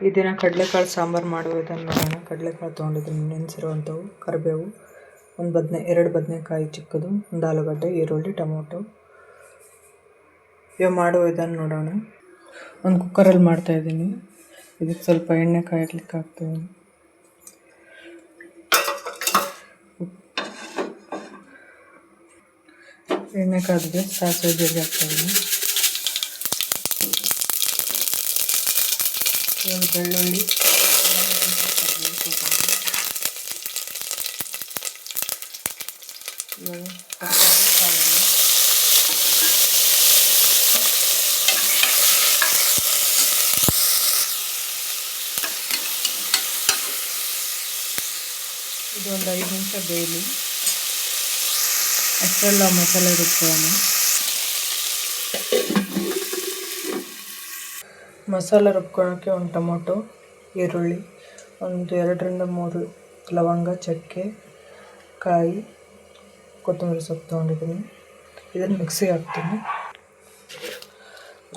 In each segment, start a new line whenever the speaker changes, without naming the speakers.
ಈ ದಿನ ಕಡಲೆಕಾಳು ಸಾಂಬಾರು ಮಾಡುವುದನ್ನು ನೋಡೋಣ. ಕಡಲೆಕಾಳು ತೊಗೊಂಡಿದ್ದೀನಿ, ನೆನೆಸಿರುವಂಥವು, ಕರಿಬೇವು, ಎರಡು ಬದನೆಕಾಯಿ ಚಿಕ್ಕದು, ಒಂದು ಆಲೂಗಡ್ಡೆ, ಈರುಳ್ಳಿ, ಟೊಮೊಟೊ. ಇವಾಗ ಮಾಡುವ ವಿಧಾನ ನೋಡೋಣ. ಒಂದು ಕುಕ್ಕರಲ್ಲಿ ಮಾಡ್ತಾಯಿದ್ದೀನಿ. ಇದಕ್ಕೆ ಸ್ವಲ್ಪ ಎಣ್ಣೆ ಕಾಯಲಿಕ್ಕೆ ಹಾಕ್ತೀನಿ. ಎಣ್ಣೆ ಕಾದಿದೆ, ಸಾಸಿವೆ ಜೀರಿಗೆ ಹಾಕ್ತಾಯಿದ್ದೀನಿ. ಬೆಳ್ಳುಳ್ಳಿ, ಇದು ಒಂದು 5 ನಿಮಿಷ ಬೇಯಲಿ. ಅಷ್ಟೆಲ್ಲ ಮಸಾಲೆ ರುಬ್ಬೋಣ. ಮಸಾಲೆ ರುಬ್ಕೊಳ್ಳೋಕ್ಕೆ ಒಂದು ಟೊಮೊಟೊ, ಈರುಳ್ಳಿ, ಒಂದು 2ರಿಂದ 3 ಲವಂಗ, ಚಕ್ಕೆ, ಕಾಯಿ, ಕೊತ್ತಂಬರಿ ಸೊಪ್ಪು ತೊಗೊಂಡಿದ್ದೀನಿ. ಇದನ್ನು ಮಿಕ್ಸಿಗೆ ಹಾಕ್ತೀನಿ.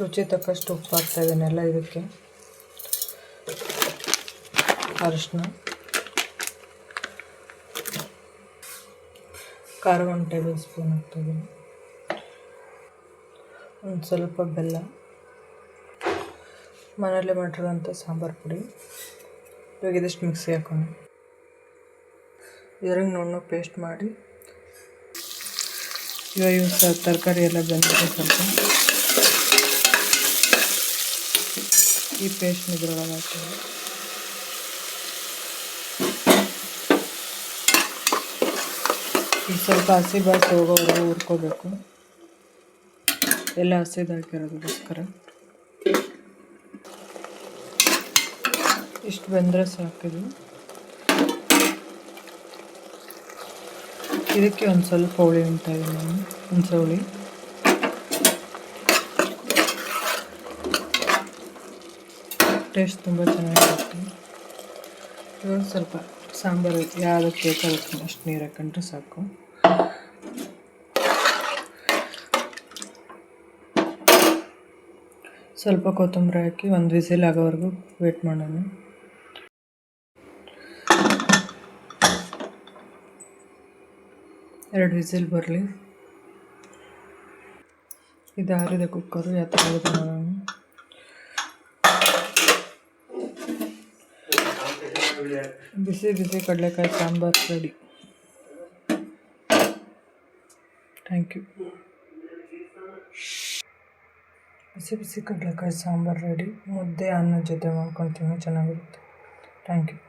ರುಚಿ ತಕ್ಕಷ್ಟು ಉಪ್ಪು ಹಾಕ್ತಾಯಿದ್ದೀನಿ ಎಲ್ಲ ಇದಕ್ಕೆ. ಅರಿಶಿನ, ಖಾರ 1 ಟೇಬಲ್ ಸ್ಪೂನ್ ಹಾಕ್ತಾಯಿದ್ದೀನಿ. ಒಂದು ಸ್ವಲ್ಪ ಬೆಲ್ಲ, ಮನೆಯಲ್ಲೇ ಮಾಡಿರುವಂಥ ಸಾಂಬಾರು ಪುಡಿ. ಇವಾಗ ಇದಿಷ್ಟು ಮಿಕ್ಸಿಗೆ ಹಾಕೋಣ. ಇದ್ರಾಗ ನುಣ್ಣಗೆ ಪೇಸ್ಟ್ ಮಾಡಿ. ಇವಾಗ ತರಕಾರಿ ಎಲ್ಲ ಬೆಂದಿದೆ ಸ್ವಲ್ಪ. ಈ ಪೇಸ್ಟ್ನ ಇದ್ರೊಳಗೆ ಹಾಕ್ತೀವಿ. ಈಗ ಸ್ವಲ್ಪ ಹಸಿ ಬಾಸಿ ಹೋಗೋವರೆಗೂ ಹುರ್ಕೋಬೇಕು. ಎಲ್ಲ ಹಸಿದಾಕಿರೋದಕ್ಕೋಸ್ಕರ ಇಷ್ಟು ಬೆಂದರೆ ಸಾಕಿದು. ಇದಕ್ಕೆ ಒಂದು ಸ್ವಲ್ಪ ಹುಳಿ ಉಂಟಾಗಿದೆ, ನಾನು ಹುಣಸೆ ಹುಳಿ. ಟೇಸ್ಟ್ ತುಂಬ ಚೆನ್ನಾಗಿರುತ್ತೆ. ಇವಾಗ ಸ್ವಲ್ಪ ಸಾಂಬಾರು ಯಾವುದಕ್ಕೆ ಬೇಕಾಗುತ್ತೆ ಅಷ್ಟು ನೀರು ಹಾಕೊಂಡ್ರೆ ಸಾಕು. ಸ್ವಲ್ಪ ಕೊತ್ತಂಬರಿ ಹಾಕಿ ಒಂದು ವಿಸಿಲ್ ಆಗೋವರೆಗೂ ವೇಟ್ ಮಾಡೋಣ. ಎರಡು ವಿಸಿಲ್ ಬರಲಿ. ಇದು ಆರಿದ ಕುಕ್ಕರು, ಯಾವ ಥರ ಆಗಿದೆ ನೋಡೋಣ. ಬಿಸಿ ಬಿಸಿ ಕಡಲೆಕಾಯಿ ಸಾಂಬಾರು ರೆಡಿ. Thank you. ಬಿಸಿ ಬಿಸಿ ಕಡಲೆಕಾಯಿ ಸಾಂಬಾರು ರೆಡಿ. ಮುದ್ದೆ ಅನ್ನದ ಜೊತೆ ಮಾಡ್ಕೊತೀನಿ, ಚೆನ್ನಾಗಿರುತ್ತೆ. Thank you.